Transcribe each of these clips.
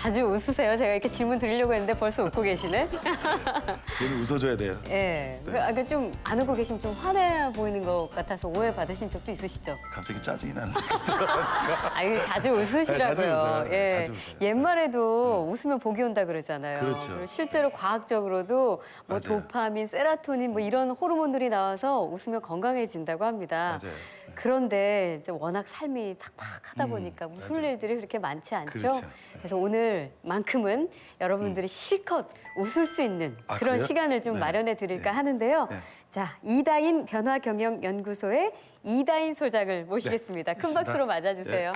자주 웃으세요? 제가 이렇게 질문 드리려고 했는데 벌써 웃고 계시네? 저는 웃어줘야 돼요. 예. 네. 좀 안 웃고 계시면 좀 화내 보이는 것 같아서 오해 받으신 적도 있으시죠? 갑자기 짜증이 나는. 아유, 자주 웃으시라고요. 네, 자주 웃어요. 예. 자주 웃어요. 옛말에도 웃으면 복이 온다 그러잖아요. 그렇죠. 그리고 실제로 과학적으로도 뭐 맞아요. 도파민, 세라토닌 뭐 이런 호르몬들이 나와서 웃으면 건강해진다고 합니다. 맞아요. 그런데 이제 워낙 삶이 팍팍하다 보니까 웃을 맞아요. 일들이 그렇게 많지 않죠. 그렇죠. 그래서 오늘만큼은 여러분들이 실컷 웃을 수 있는 아, 그런 그래요? 시간을 좀 네. 마련해 드릴까 네. 하는데요. 네. 자, 이다인 변화경영연구소의 이다인 소장을 모시겠습니다. 큰 있습니다. 박수로 맞아주세요.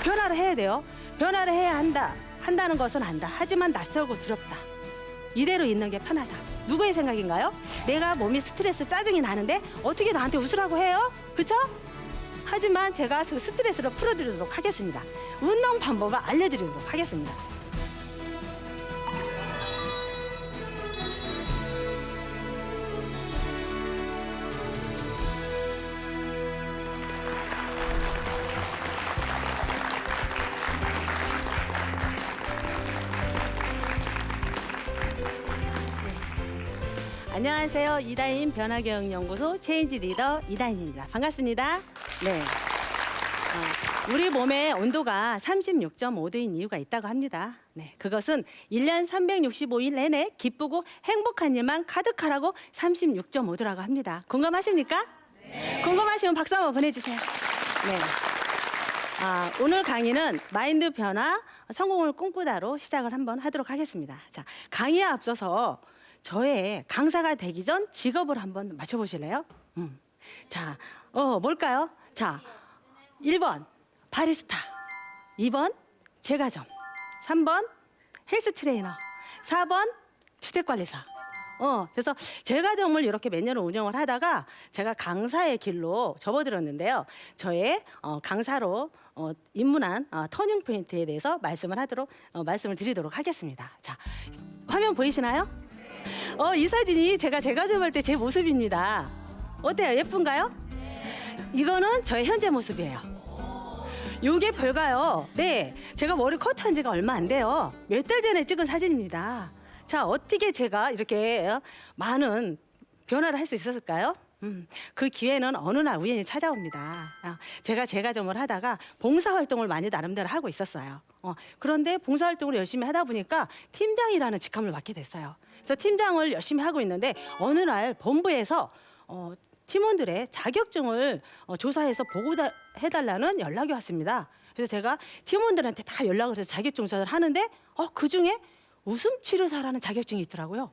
변화를 해야 돼요. 변화를 해야 한다. 한다는 것은 안다. 하지만 낯설고 두렵다. 이대로 있는 게 편하다. 누구의 생각인가요? 내가 몸이 스트레스, 짜증이 나는데 어떻게 나한테 웃으라고 해요? 그쵸? 하지만 제가 그 스트레스를 풀어드리도록 하겠습니다. 운동 방법을 알려드리도록 하겠습니다. 안녕하세요. 이다인 변화경영연구소 체인지 리더 이다인입니다. 반갑습니다. 네. 우리 몸의 온도가 36.5도인 이유가 있다고 합니다. 네, 그것은 1년 365일 내내 기쁘고 행복한 일만 가득하라고 36.5도라고 합니다. 공감하십니까? 네. 공감하시면 박수 한번 보내주세요. 네. 오늘 강의는 마인드 변화 성공을 꿈꾸다로 시작을 한번 하도록 하겠습니다. 자, 강의에 앞서서 저의 강사가 되기 전 직업을 한번 맞춰보실래요? 자, 뭘까요? 자, 1번 바리스타, 2번 제과점, 3번 헬스 트레이너, 4번 주택관리사. 그래서 제과점을 이렇게 몇 년을 운영을 하다가 제가 강사의 길로 접어들었는데요. 저의 강사로 입문한 터닝 포인트에 대해서 말씀을 드리도록 하겠습니다. 자, 화면 보이시나요? 이 사진이 제가 제과점 할 때 제 모습입니다. 어때요? 예쁜가요? 이거는 저의 현재 모습이에요. 요게 별가요. 네, 제가 머리 커트한 지가 얼마 안 돼요. 몇 달 전에 찍은 사진입니다. 자, 어떻게 제가 이렇게 많은 변화를 할 수 있었을까요? 그 기회는 어느 날 우연히 찾아옵니다. 제가 제과점을 하다가 봉사활동을 많이 나름대로 하고 있었어요. 그런데 봉사활동을 열심히 하다 보니까 팀장이라는 직함을 맡게 됐어요. 그래서 팀장을 열심히 하고 있는데 어느 날 본부에서 팀원들의 자격증을 조사해서 보고해달라는 연락이 왔습니다. 그래서 제가 팀원들한테 다 연락을 해서 자격증 조사를 하는데 그중에 웃음치료사라는 자격증이 있더라고요.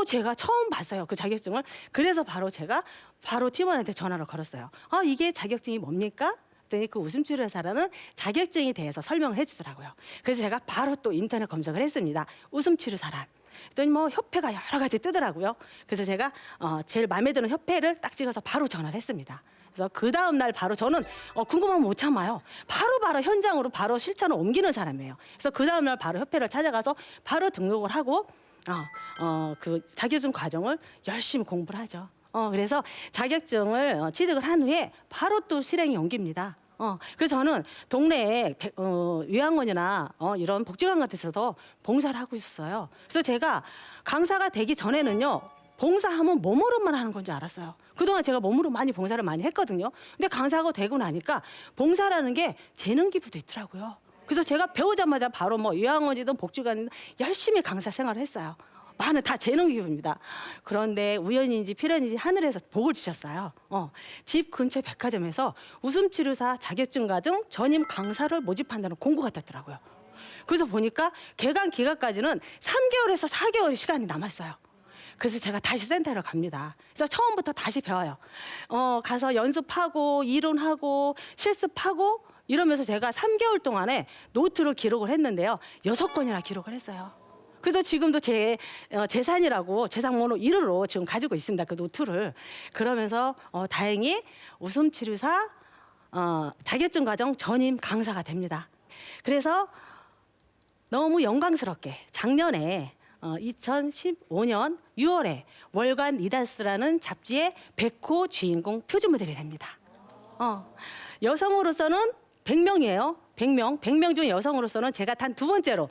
제가 처음 봤어요, 그 자격증을. 그래서 제가 바로 팀원한테 전화를 걸었어요. 이게 자격증이 뭡니까? 그랬더니 그 웃음치료사라는 자격증에 대해서 설명을 해주더라고요. 그래서 제가 바로 또 인터넷 검색을 했습니다. 웃음치료사란. 그랬더니 뭐 협회가 여러 가지 뜨더라고요. 그래서 제가 제일 마음에 드는 협회를 딱 찍어서 바로 전화를 했습니다. 그래서 그 다음 날 바로 저는 궁금하면 못 참아요. 바로 현장으로 바로 실천을 옮기는 사람이에요. 그래서 그 다음 날 바로 협회를 찾아가서 바로 등록을 하고 그 자격증 과정을 열심히 공부를 하죠. 그래서 자격증을 취득을 한 후에 바로 또 실행에 옮깁니다. 그래서 저는 동네에 요양원이나 이런 복지관 같은 데서도 봉사를 하고 있었어요. 그래서 제가 강사가 되기 전에는요, 봉사하면 몸으로만 하는 건 줄 알았어요. 그동안 제가 몸으로 봉사를 많이 했거든요. 근데 강사가 되고 나니까 봉사라는 게 재능 기부도 있더라고요. 그래서 제가 배우자마자 바로 요양원이든 복지관이든 열심히 강사 생활을 했어요. 많은 다 재능 기부입니다. 그런데 우연인지 필연인지 하늘에서 복을 주셨어요. 집 근처 백화점에서 웃음치료사 자격증 과정 전임 강사를 모집한다는 공고가 떴더라고요. 그래서 보니까 개강 기간까지는 3개월에서 4개월의 시간이 남았어요. 그래서 제가 다시 센터를 갑니다. 그래서 처음부터 다시 배워요. 가서 연습하고 이론하고 실습하고 이러면서 제가 3개월 동안에 노트를 기록을 했는데요. 6권이나 기록을 했어요. 그래서 지금도 제 재산이라고 재산번호 1호로 지금 가지고 있습니다. 그 노트를. 그러면서 다행히 웃음치료사 자격증 과정 전임 강사가 됩니다. 그래서 너무 영광스럽게 작년에 2015년 6월에 월간 리더스라는 잡지의 100호 주인공 표준 모델이 됩니다. 여성으로서는 100명이에요. 100명 중 여성으로서는 제가 단 두 번째로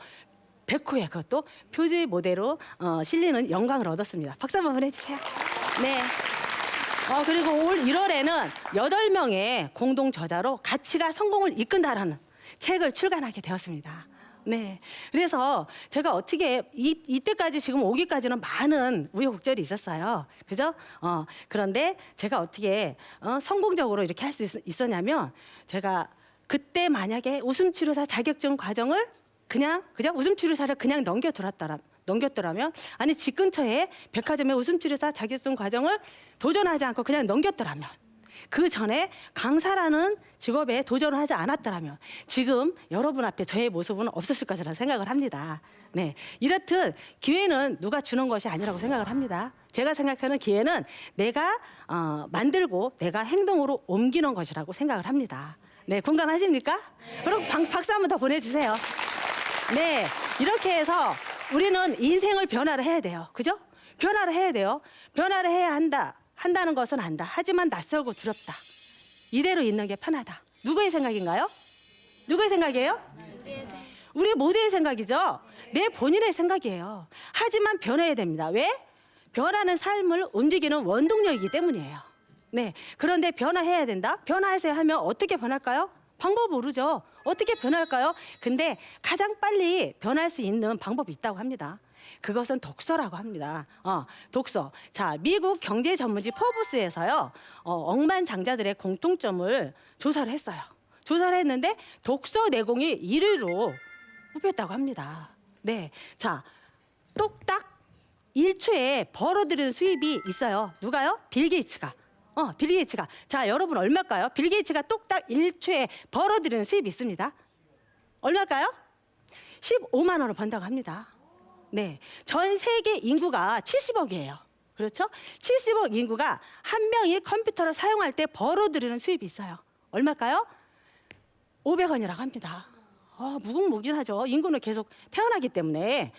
백호에 그것도 표지 모델로 실리는 영광을 얻었습니다. 박수 한번 보내주세요. 네. 그리고 올 1월에는 8명의 공동 저자로 가치가 성공을 이끈다라는 책을 출간하게 되었습니다. 네. 그래서 제가 어떻게 이때까지 지금 오기까지는 많은 우여곡절이 있었어요. 그죠? 그런데 제가 어떻게 성공적으로 이렇게 할 수 있었냐면 제가 그때 만약에 웃음치료사 자격증 과정을 그죠? 웃음치료사를 그냥 넘겼더라면 아니 집 근처에 백화점의 웃음치료사 자격증 과정을 도전하지 않고 그냥 넘겼더라면 그 전에 강사라는 직업에 도전을 하지 않았더라면 지금 여러분 앞에 저의 모습은 없었을 것이라 생각을 합니다. 네, 이렇듯 기회는 누가 주는 것이 아니라고 생각을 합니다. 제가 생각하는 기회는 내가 만들고 내가 행동으로 옮기는 것이라고 생각을 합니다. 네, 공감하십니까? 그럼 박수 한번 더 보내주세요. 네, 이렇게 해서 우리는 인생을 변화를 해야 돼요. 그죠? 변화를 해야 돼요. 변화를 해야 한다는 것은 안다. 하지만 낯설고 두렵다. 이대로 있는 게 편하다. 누구의 생각인가요? 누구의 생각이에요? 우리 모두의 생각이죠. 내 본인의 생각이에요. 하지만 변해야 됩니다. 왜? 변하는 삶을 움직이는 원동력이기 때문이에요. 네, 그런데 변화해야 된다. 변화하세요 하면 어떻게 변할까요? 방법 모르죠. 어떻게 변할까요? 근데 가장 빨리 변할 수 있는 방법이 있다고 합니다. 그것은 독서라고 합니다. 독서. 자, 미국 경제 전문지 포브스에서요, 억만장자들의 공통점을 조사를 했어요. 조사를 했는데 독서 내공이 1위로 뽑혔다고 합니다. 네, 자, 똑딱 1초에 벌어들이는 수입이 있어요. 누가요? 빌 게이츠가. 빌 게이츠가. 자, 여러분 얼마일까요? 빌 게이츠가 똑딱 1초에 벌어들이는 수입이 있습니다. 얼마일까요? 15만 원을 번다고 합니다. 네, 전 세계 인구가 70억이에요. 그렇죠? 70억 인구가 한 명이 컴퓨터를 사용할 때 벌어들이는 수입이 있어요. 얼마일까요? 500원이라고 합니다. 무궁무진하죠. 인구는 계속 태어나기 때문에.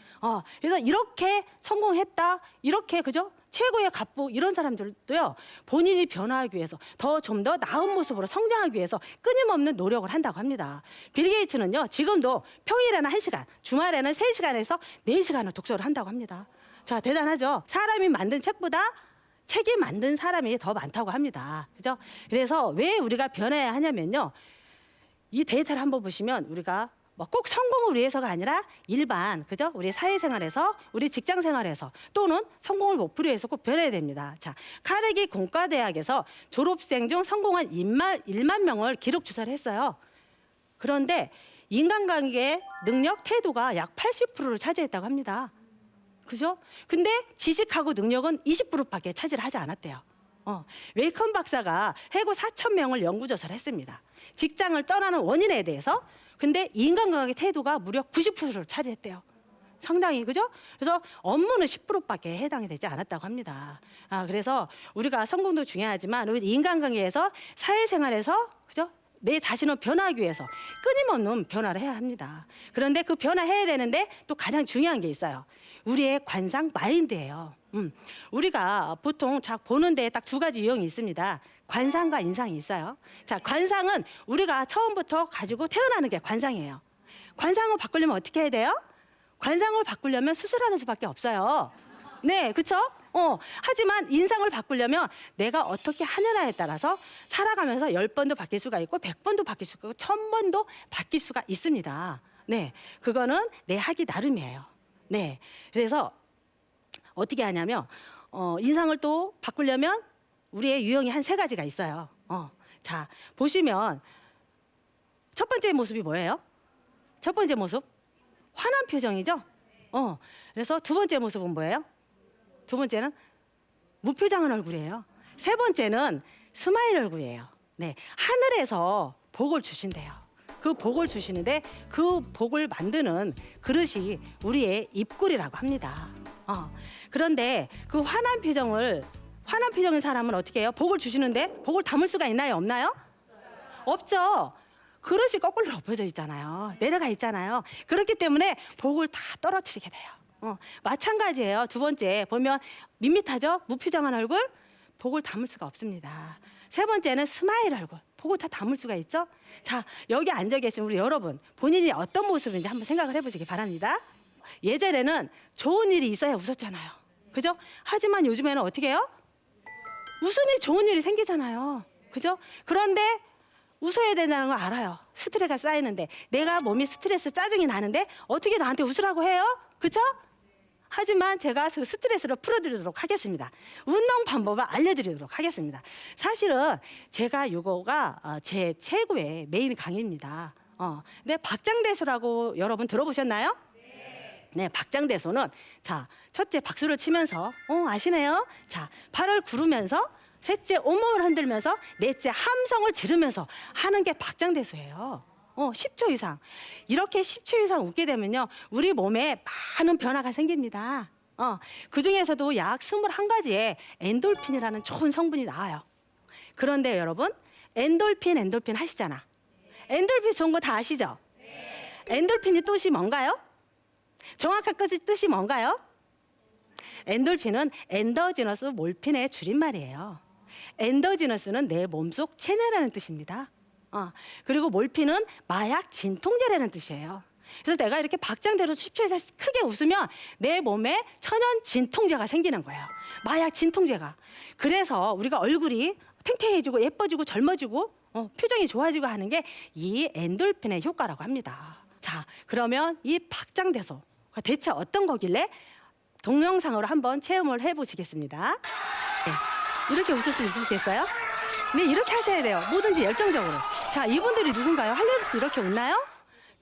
그래서 이렇게 성공했다. 이렇게 그죠? 최고의 갑부 이런 사람들도요. 본인이 변화하기 위해서 좀 더 나은 모습으로 성장하기 위해서 끊임없는 노력을 한다고 합니다. 빌 게이츠는요. 지금도 평일에는 1시간, 주말에는 3시간에서 4시간을 독서를 한다고 합니다. 자, 대단하죠. 사람이 만든 책보다 책이 만든 사람이 더 많다고 합니다. 그죠? 그래서 왜 우리가 변해야 하냐면요. 이 데이터를 한번 보시면 우리가 꼭 성공을 위해서가 아니라 일반 그죠? 우리 사회생활에서 우리 직장생활에서 또는 성공을 목표로 해서 꼭 변해야 됩니다. 자, 카네기 공과대학에서 졸업생 중 성공한 1만 명을 기록 조사를 했어요. 그런데 인간관계 능력 태도가 약 80%를 차지했다고 합니다. 그죠? 근데 지식하고 능력은 20%밖에 차지를 하지 않았대요. 웨이컨 박사가 해고 4,000명을 연구조사를 했습니다. 직장을 떠나는 원인에 대해서. 근데 인간관계 태도가 무려 90%를 차지했대요. 상당히 그죠? 그래서 업무는 10%밖에 해당이 되지 않았다고 합니다. 그래서 우리가 성공도 중요하지만 우리 인간관계에서 사회생활에서 그죠? 내 자신을 변화하기 위해서 끊임없는 변화를 해야 합니다. 그런데 그 변화해야 되는데 또 가장 중요한 게 있어요. 우리의 관상 마인드예요. 우리가 보통 보는 데에 딱 두 가지 유형이 있습니다. 관상과 인상이 있어요. 자, 관상은 우리가 처음부터 가지고 태어나는 게 관상이에요. 관상을 바꾸려면 어떻게 해야 돼요? 관상을 바꾸려면 수술하는 수밖에 없어요. 네, 그렇죠? 하지만 인상을 바꾸려면 내가 어떻게 하느냐에 따라서 살아가면서 10번도 바뀔 수가 있고 100번도 바뀔 수가 있고 1000번도 바뀔 수가 있습니다. 네, 그거는 내 하기 나름이에요. 네, 그래서 어떻게 하냐면 인상을 또 바꾸려면 우리의 유형이 한 3가지가 있어요. 자, 보시면 첫 번째 모습이 뭐예요? 첫 번째 모습 화난 표정이죠. 그래서 두 번째 모습은 뭐예요? 두 번째는 무표정한 얼굴이에요. 세 번째는 스마일 얼굴이에요. 네, 하늘에서 복을 주신대요. 그 복을 주시는데 그 복을 만드는 그릇이 우리의 입술이라고 합니다. 그런데 그 화난 표정인 사람은 어떻게 해요? 복을 주시는데 복을 담을 수가 있나요? 없나요? 없죠. 그릇이 거꾸로 엎어져 있잖아요. 내려가 있잖아요. 그렇기 때문에 복을 다 떨어뜨리게 돼요. 마찬가지예요. 두 번째 보면 밋밋하죠? 무표정한 얼굴, 복을 담을 수가 없습니다. 세 번째는 스마일 얼굴. 보고 다 담을 수가 있죠? 자, 여기 앉아 계신 우리 여러분, 본인이 어떤 모습인지 한번 생각을 해보시기 바랍니다. 예전에는 좋은 일이 있어야 웃었잖아요. 그죠? 하지만 요즘에는 어떻게 해요? 웃으니 좋은 일이 생기잖아요. 그죠? 그런데 웃어야 된다는 걸 알아요. 스트레스가 쌓이는데, 내가 몸이 스트레스 짜증이 나는데 어떻게 나한테 웃으라고 해요? 그죠? 하지만 제가 그 스트레스를 풀어드리도록 하겠습니다. 운동 방법을 알려드리도록 하겠습니다. 사실은 제가 요거가 제 최고의 메인 강의입니다. 근데 박장대소라고 여러분 들어보셨나요? 네, 박장대소는 자, 첫째 박수를 치면서 아시네요? 자, 팔을 구르면서 셋째 온몸을 흔들면서 넷째 함성을 지르면서 하는 게 박장대소예요. 10초 이상. 이렇게 10초 이상 웃게 되면요, 우리 몸에 많은 변화가 생깁니다. 그 중에서도 약 21가지의 엔돌핀이라는 좋은 성분이 나와요. 그런데 여러분, 엔돌핀 하시잖아. 엔돌핀 좋은 거 다 아시죠? 엔돌핀의 뜻이 뭔가요? 정확한 뜻이 뭔가요? 엔돌핀은 엔더지너스 몰핀의 줄임말이에요. 엔더지너스는 내 몸속 체내라는 뜻입니다. 그리고 몰핀은 마약 진통제라는 뜻이에요. 그래서 내가 이렇게 박장대소 10초에서 크게 웃으면 내 몸에 천연 진통제가 생기는 거예요. 마약 진통제가. 그래서 우리가 얼굴이 탱탱해지고 예뻐지고 젊어지고 표정이 좋아지고 하는 게 이 엔돌핀의 효과라고 합니다. 자, 그러면 이 박장대소가 대체 어떤 거길래 동영상으로 한번 체험을 해보시겠습니다. 네, 이렇게 웃을 수 있으시겠어요? 네, 이렇게 하셔야 돼요. 뭐든지 열정적으로. 자, 이분들이 누군가요? 할 일 없이 이렇게 웃나요?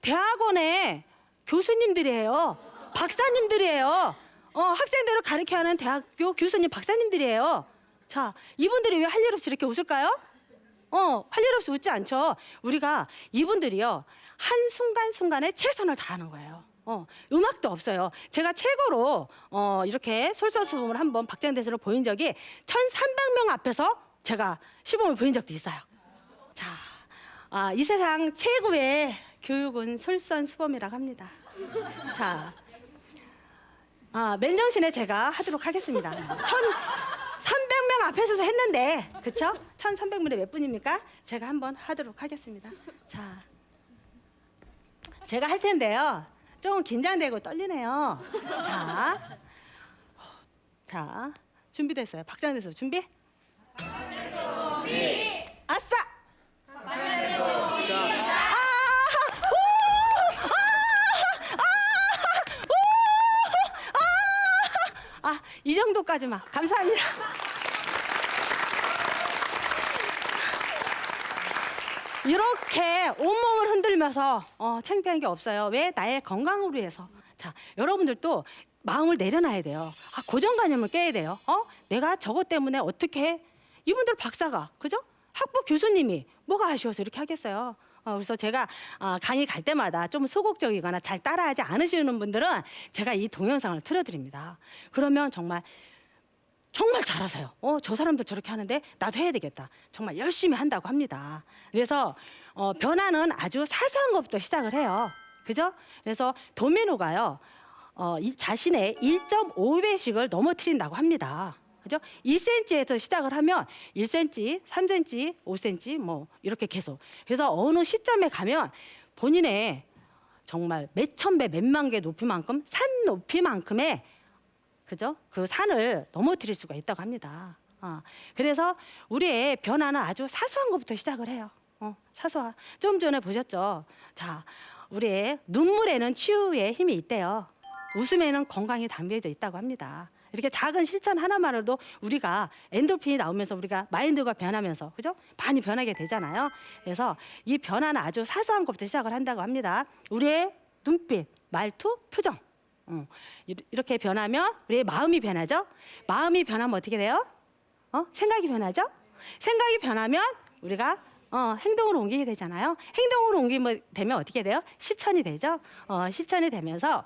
대학원의 교수님들이에요. 박사님들이에요. 학생들을 가르쳐 하는 대학교 교수님, 박사님들이에요. 자, 이분들이 왜 할 일 없이 이렇게 웃을까요? 할 일 없이 웃지 않죠. 우리가 이분들이요, 한순간순간에 최선을 다하는 거예요. 음악도 없어요. 제가 최고로 이렇게 솔선수범을 한번 박장대소를 보인 적이 1,300명 앞에서 제가 시범을 보인 적도 있어요. 자, 이 세상 최고의 교육은 솔선수범이라고 합니다. 자, 맨정신에 제가 하도록 하겠습니다. 1,300명 앞에서 했는데, 그쵸? 1,300분의 몇 분입니까? 제가 한번 하도록 하겠습니다. 자, 제가 할 텐데요, 조금 긴장되고 떨리네요. 자, 준비됐어요. 박장대소 준비? 아싸! 이 정도까지만. 감사합니다. 이렇게 온몸을 흔들면서 창피한 게 없어요. 왜? 나의 건강을 위해서. 자, 여러분들도 마음을 내려놔야 돼요. 고정관념을 깨야 돼요. 내가 저것 때문에 어떻게 해? 이분들 박사가, 그죠? 학부 교수님이 뭐가 아쉬워서 이렇게 하겠어요. 그래서 제가 강의 갈 때마다 좀 소극적이거나 잘 따라하지 않으시는 분들은 제가 이 동영상을 틀어드립니다. 그러면 정말 잘하세요. 저 사람도 저렇게 하는데 나도 해야 되겠다. 정말 열심히 한다고 합니다. 그래서 변화는 아주 사소한 것부터 시작을 해요. 그죠? 그래서 도미노가요, 자신의 1.5배씩을 넘어뜨린다고 합니다. 그죠? 1cm에서 시작을 하면 1cm, 3cm, 5cm 뭐 이렇게 계속. 그래서 어느 시점에 가면 본인의 정말 몇천 배, 몇만 개 높이만큼, 산 높이만큼의, 그죠? 그 산을 넘어뜨릴 수가 있다고 합니다. 그래서 우리의 변화는 아주 사소한 것부터 시작을 해요. 사소한. 좀 전에 보셨죠? 자, 우리의 눈물에는 치유의 힘이 있대요. 웃음에는 건강이 담겨져 있다고 합니다. 이렇게 작은 실천 하나만으로도 우리가 엔돌핀이 나오면서 우리가 마인드가 변하면서, 그죠? 많이 변하게 되잖아요. 그래서 이 변화는 아주 사소한 것부터 시작을 한다고 합니다. 우리의 눈빛, 말투, 표정. 이렇게 변하면 우리의 마음이 변하죠. 마음이 변하면 어떻게 돼요? 생각이 변하죠. 생각이 변하면 우리가 행동으로 옮기게 되잖아요. 행동으로 옮기면 되면 어떻게 돼요? 실천이 되죠. 실천이 되면서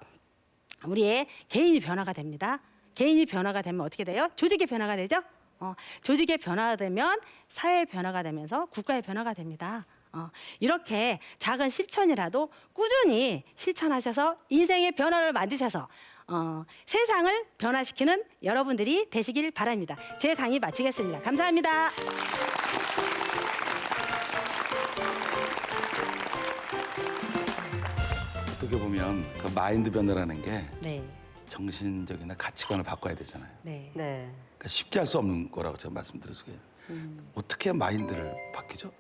우리의 개인이 변화가 됩니다. 개인이 변화가 되면 어떻게 돼요? 조직의 변화가 되죠. 조직의 변화가 되면 사회의 변화가 되면서 국가의 변화가 됩니다. 이렇게 작은 실천이라도 꾸준히 실천하셔서 인생의 변화를 만드셔서 세상을 변화시키는 여러분들이 되시길 바랍니다. 제 강의 마치겠습니다. 감사합니다. 어떻게 보면 그 마인드 변화라는 게 네. 정신적이나 가치관을 바꿔야 되잖아요. 네. 네. 그러니까 쉽게 할 수 없는 거라고 제가 말씀드렸어요. 어떻게 마인드를 바뀌죠?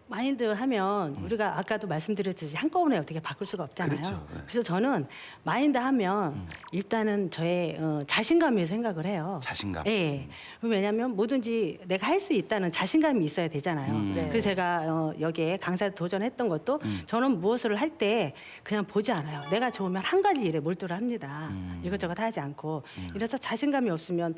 마인드 하면 우리가 아까도 말씀드렸듯이 한꺼번에 어떻게 바꿀 수가 없잖아요. 그렇죠. 네. 그래서 저는 마인드 하면 일단은 저의 자신감이 생각을 해요. 자신감. 예. 왜냐하면 뭐든지 내가 할 수 있다는 자신감이 있어야 되잖아요. 네. 그래서 제가 여기에 강사 도전했던 것도 저는 무엇을 할 때 그냥 보지 않아요. 내가 좋으면 한 가지 일에 몰두를 합니다. 이것저것 하지 않고. 이래서 자신감이 없으면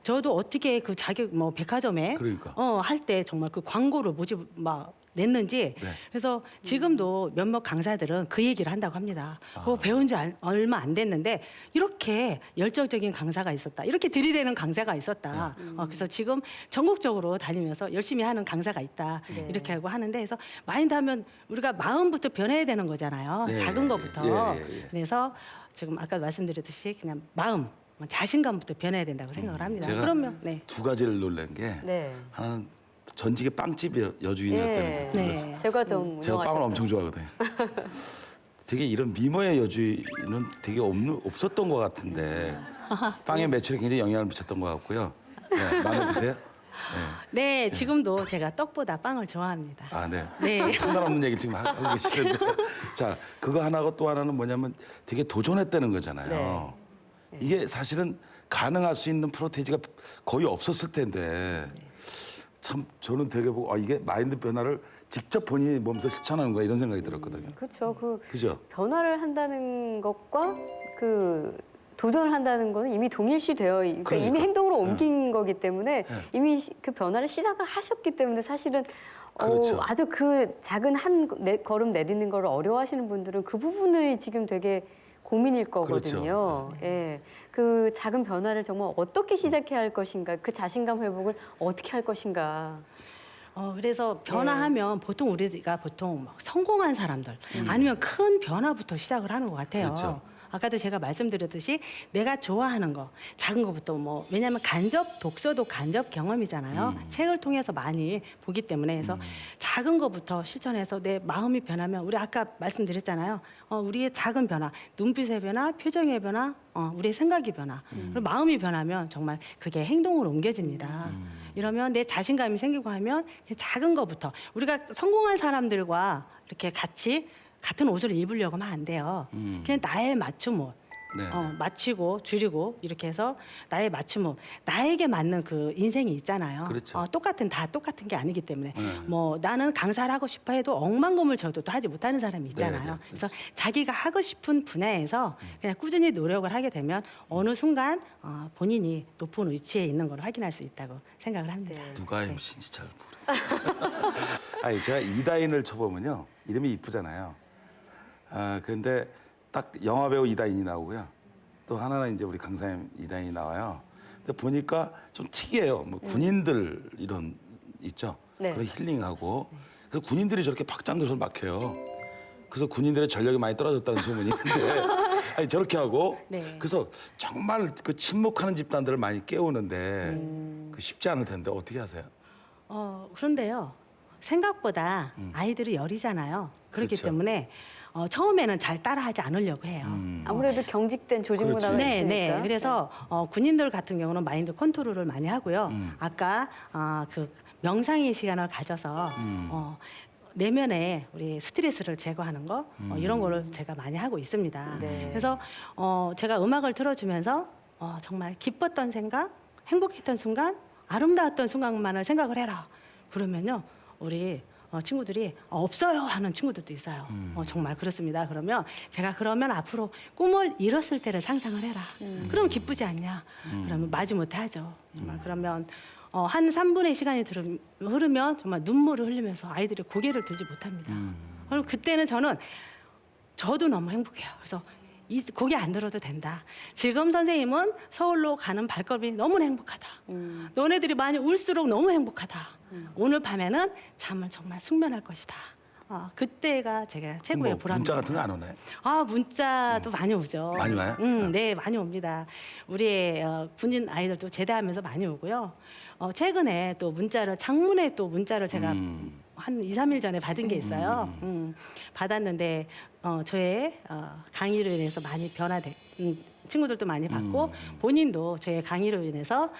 저도 어떻게 그 자격 뭐 백화점에 그러니까. 할 때 정말 그 광고를 모집 막 냈는지 네. 그래서 지금도 몇몇 강사들은 그 얘기를 한다고 합니다. 그거 배운 지 얼마 안 됐는데 이렇게 열정적인 강사가 있었다. 이렇게 들이대는 강사가 있었다. 그래서 지금 전국적으로 다니면서 열심히 하는 강사가 있다. 네. 이렇게 하고 하는데 그래서 마인드 하면 우리가 마음부터 변해야 되는 거잖아요. 네. 작은 거부터. 예. 그래서 지금 아까 말씀드렸듯이 그냥 마음, 자신감부터 변해야 된다고 생각을 합니다. 제가 그러면 네. 두 가지를 놀란 게 네. 하나는 전직의 빵집 여주인이었다는 예. 거 네. 들었어요. 제가 좀 제가 빵을 엄청 좋아하거든요. 되게 이런 미모의 여주인은 되게 없었던 것 같은데 빵의 매출에 굉장히 영향을 미쳤던 것 같고요. 네, 마음에 드세요? 네, 지금도 제가 떡보다 빵을 좋아합니다. 아, 네. 네. 상관없는 얘기를 지금 하고 계시는데. 자, 그거 하나고 또 하나는 뭐냐면 되게 도전했다는 거잖아요. 이게 사실은 가능할 수 있는 프로테이지가 거의 없었을 텐데 참 저는 되게 보고 이게 마인드 변화를 직접 본인이 몸소 실천하는 거야 이런 생각이 들었거든요. 그렇죠. 그 그죠? 변화를 한다는 것과 그 도전을 한다는 거는 이미 동일시되어 그러니까 이미 그러니까. 행동으로 옮긴 거기 때문에 네. 이미 그 변화를 시작을 하셨기 때문에 사실은 그렇죠. 아주 그 작은 한 걸음 내딛는 걸 어려워하시는 분들은 그 부분이 지금 되게 고민일 거거든요. 그렇죠. 예, 그 작은 변화를 정말 어떻게 시작해야 할 것인가, 그 자신감 회복을 어떻게 할 것인가. 그래서 변화하면 보통 우리가 보통 막 성공한 사람들 아니면 큰 변화부터 시작을 하는 것 같아요. 그렇죠. 아까도 제가 말씀드렸듯이 내가 좋아하는 거 작은 거부터 뭐 왜냐하면 독서도 간접 경험이잖아요. 책을 통해서 많이 보기 때문에 그래서 작은 거부터 실천해서 내 마음이 변하면 우리 아까 말씀드렸잖아요. 우리의 작은 변화, 눈빛의 변화, 표정의 변화, 우리의 생각이 변화, 그리고 마음이 변하면 정말 그게 행동으로 옮겨집니다. 이러면 내 자신감이 생기고 하면 작은 거부터 우리가 성공한 사람들과 이렇게 같은 옷을 입으려고 하면 안 돼요. 그냥 나의 맞춤 옷. 네. 맞추고 줄이고 이렇게 해서 나의 맞춤 옷. 나에게 맞는 그 인생이 있잖아요. 그렇죠. 똑같은 게 아니기 때문에 네. 뭐 나는 강사를 하고 싶어 해도 억만금을 줘도 또 하지 못하는 사람이 있잖아요. 네, 네. 그래서 자기가 하고 싶은 분야에서 그냥 꾸준히 노력을 하게 되면 어느 순간 본인이 높은 위치에 있는 걸 확인할 수 있다고 생각을 합니다. 네. 누가 MC인지 잘 모르겠어요. 아니 제가 이다인을 쳐보면요 이름이 이쁘잖아요. 그런데 딱 영화배우 이다인이 나오고요. 또 하나는 이제 우리 강사님 이다인이 나와요. 근데 보니까 좀 특이해요. 뭐 군인들 이런 있죠. 네. 그런 힐링하고 그래서 군인들이 저렇게 박장도설 막혀요. 그래서 군인들의 전력이 많이 떨어졌다는 소문이 있는데 아니 저렇게 하고 네. 그래서 정말 그 침묵하는 집단들을 많이 깨우는데 그 쉽지 않을 텐데 어떻게 하세요? 그런데요. 생각보다 아이들이 여리잖아요. 그렇기 그렇죠. 때문에 처음에는 잘 따라하지 않으려고 해요. 아무래도 경직된 조직 그렇지. 문화가 네, 있으니까. 네. 그래서 군인들 같은 경우는 마인드 컨트롤을 많이 하고요. 아까 그 명상의 시간을 가져서 내면에 우리 스트레스를 제거하는 거 이런 거를 제가 많이 하고 있습니다. 네. 그래서 제가 음악을 틀어주면서 정말 기뻤던 생각, 행복했던 순간, 아름다웠던 순간만을 생각을 해라. 그러면요, 우리 친구들이 없어요 하는 친구들도 있어요. 정말 그렇습니다. 그러면 제가 그러면 앞으로 꿈을 이뤘을 때를 상상을 해라. 그럼 기쁘지 않냐? 그러면 마지못해 하죠. 정말 그러면 한 3분의 시간이 흐르면 정말 눈물을 흘리면서 아이들이 고개를 들지 못합니다. 그럼 그때는 저도 너무 행복해요. 그래서 고개 안 들어도 된다. 지금 선생님은 서울로 가는 발걸음이 너무 행복하다. 너네들이 많이 울수록 너무 행복하다. 오늘 밤에는 잠을 정말 숙면할 것이다. 그때가 제가 최고의 뭐 보람입니다. 문자 같은 거 안 오나요? 문자도 많이 오죠. 많이 와요? 네, 많이 옵니다. 우리 군인 아이들도 제대하면서 많이 오고요. 최근에 또 장문에 또 문자를 제가 한 2, 3일 전에 받은 게 있어요. 받았는데 저의 강의로 인해서 많이 친구들도 많이 받고 본인도 저의 강의로 인해서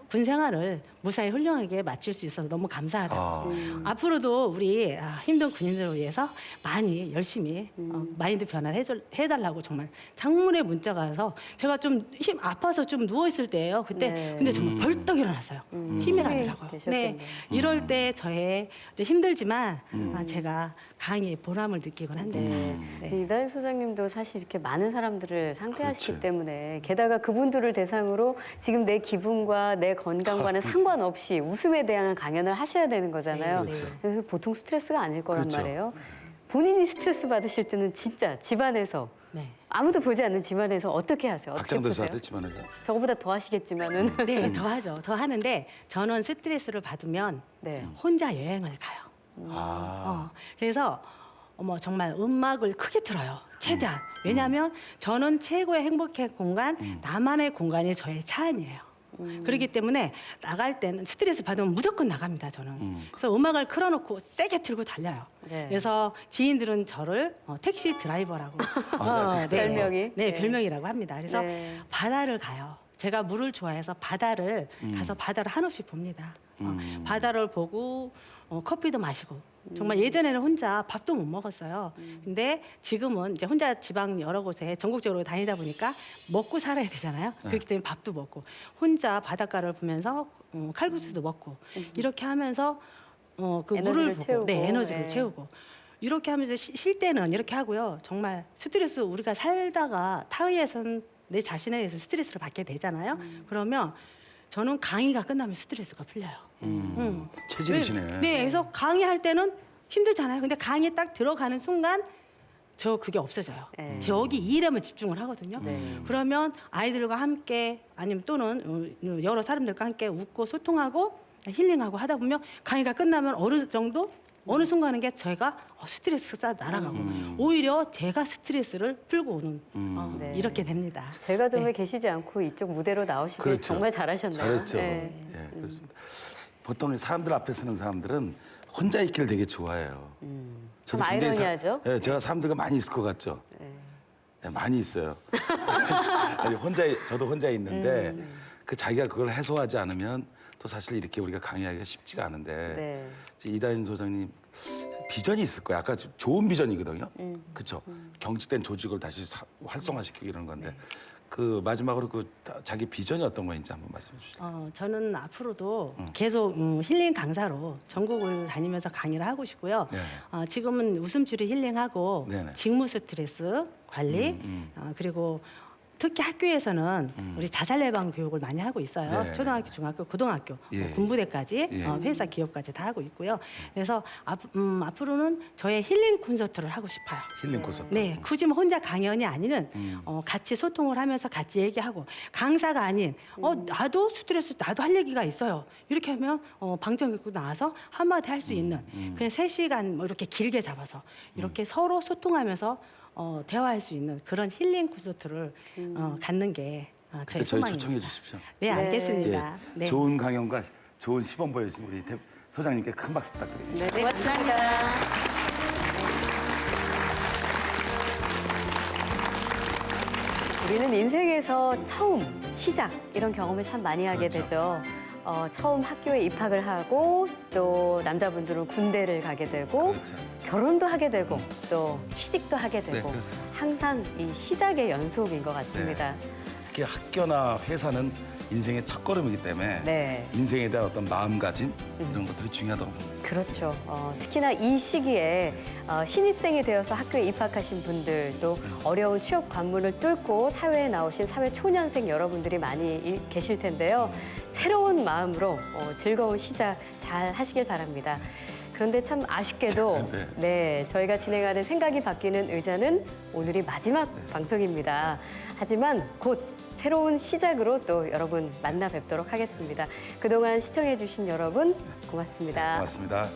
군 생활을 무사히 훌륭하게 마칠 수 있어서 너무 감사하다고. 앞으로도 우리 힘든 군인들을 위해서 많이 열심히 마인드 변화를 해달라고 정말 장문의 문자가 와서 제가 좀 아파서 좀 누워 있을 때예요. 그때 네. 근데 정말 벌떡 일어났어요. 힘이 나더라고요. 되셨겠네요. 이럴 때 저의 이제 힘들지만 제가 강의의 보람을 느끼곤 한데. 네. 이다인 소장님도 사실 이렇게 많은 사람들을 상대하시기 그렇지. 때문에 게다가 그분들을 대상으로 지금 내 기분과 내 건강과는 상관없이 웃음에 대한 강연을 하셔야 되는 거잖아요. 네, 그렇죠. 그래서 보통 스트레스가 아닐 거란 그렇죠. 말이에요. 본인이 스트레스 받으실 때는 진짜 집안에서 네. 아무도 보지 않는 집안에서 어떻게 하세요? 어떻게 확장돼서 푸세요? 하겠지만은 저거보다 더 하시겠지만은 네, 더 하죠. 더 하는데 저는 스트레스를 받으면 네. 혼자 여행을 가요. 그래서 정말 음악을 크게 틀어요. 최대한. 왜냐하면 저는 최고의 행복의 공간, 나만의 공간이 저의 차 안이에요. 그렇기 때문에 나갈 때는 스트레스 받으면 무조건 나갑니다, 저는. 그래서 음악을 틀어놓고 세게 틀고 달려요. 네. 그래서 지인들은 저를 택시 드라이버라고. 택시 드라이버. 별명이? 네, 네. 별명이라고 합니다. 그래서 네. 바다를 가요. 제가 물을 좋아해서 바다를 가서 바다를 한없이 봅니다. 바다를 보고 커피도 마시고 정말 예전에는 혼자 밥도 못 먹었어요. 근데 지금은 이제 혼자 지방 여러 곳에 전국적으로 다니다 보니까 먹고 살아야 되잖아요. 그렇기 때문에 밥도 먹고 혼자 바닷가를 보면서 칼국수도 먹고 이렇게 하면서 그 에너지를 물을 보고 채우고. 네, 에너지를 네. 채우고 이렇게 하면서 쉴 때는 이렇게 하고요. 정말 스트레스 우리가 살다가 타의에서는 내 자신에 의해서 스트레스를 받게 되잖아요. 그러면 저는 강의가 끝나면 스트레스가 풀려요. 체질이시네. 네, 그래서 강의할 때는 힘들잖아요. 근데 강의 딱 들어가는 순간 저 그게 없어져요. 네. 저 여기 이 일에만 집중을 하거든요. 네. 그러면 아이들과 함께 아니면 또는 여러 사람들과 함께 웃고 소통하고 힐링하고 하다 보면 강의가 끝나면 어느 정도 어느 순간은 게 저희가 스트레스가 날아가고 오히려 제가 스트레스를 풀고 오는 네. 이렇게 됩니다. 제가 좀에 네. 계시지 않고 이쪽 무대로 나오시길 그렇죠. 정말 잘하셨네요. 잘했죠. 네. 예, 그렇습니다. 보통 사람들 앞에 서는 사람들은 혼자 있기를 되게 좋아해요. 참 굉장히 아이러니하죠? 예, 제가 사람들과 많이 있을 것 같죠. 예, 많이 있어요. 아니, 저도 혼자 있는데 그 자기가 그걸 해소하지 않으면 또 사실 이렇게 우리가 강의하기가 쉽지가 않은데 네. 이제 이다인 소장님 비전이 있을 거예요. 아까 좋은 비전이거든요. 그렇죠. 경직된 조직을 다시 활성화시키고 이러는 건데 그 마지막으로 자기 비전이 어떤 거인지 한번 말씀해 주시죠. 저는 앞으로도 계속 힐링 강사로 전국을 다니면서 강의를 하고 싶고요. 네. 지금은 웃음줄이 힐링하고 네네. 직무 스트레스 관리 그리고 특히 학교에서는 우리 자살 예방 교육을 많이 하고 있어요. 네. 초등학교, 중학교, 고등학교, 예. 군부대까지 예. 회사, 기업까지 다 하고 있고요. 그래서 앞으로는 저의 힐링 콘서트를 하고 싶어요. 힐링 콘서트. 네, 굳이 뭐 혼자 강연이 아니는 같이 소통을 하면서 같이 얘기하고 강사가 아닌 나도 스트레스 나도 할 얘기가 있어요. 이렇게 하면 방청 입고 나와서 한마디 할 수 있는 그냥 3시간 뭐 이렇게 길게 잡아서 이렇게 서로 소통하면서 대화할 수 있는 그런 힐링 콘서트를 갖는 게 그때 저희 저희 소망입니다. 초청해 주십시오. 네, 네. 알겠습니다. 예, 네. 좋은 강연과 좋은 시범 보여주신 우리 소장님께 큰 박수 부탁드립니다. 네, 고맙습니다. 우리는 인생에서 처음, 시작 이런 경험을 참 많이 하게 그렇죠. 되죠. 처음 학교에 입학을 하고 또 남자분들은 군대를 가게 되고 그렇죠. 결혼도 하게 되고 또 취직도 하게 네, 되고 그렇습니다. 항상 이 시작의 연속인 것 같습니다. 특히 학교나 회사는 인생의 첫걸음이기 때문에 네. 인생에 대한 어떤 마음가짐 이런 것들이 중요하다고 봅니다. 그렇죠. 특히나 이 시기에 신입생이 되어서 학교에 입학하신 분들 또 어려운 취업 관문을 뚫고 사회에 나오신 사회 초년생 여러분들이 많이 계실 텐데요. 새로운 마음으로 즐거운 시작 잘 하시길 바랍니다. 그런데 참 아쉽게도 네, 저희가 진행하는 생각이 바뀌는 의자는 오늘이 마지막 방송입니다. 하지만 곧 새로운 시작으로 또 여러분 만나 뵙도록 하겠습니다. 그동안 시청해 주신 여러분 고맙습니다. 고맙습니다.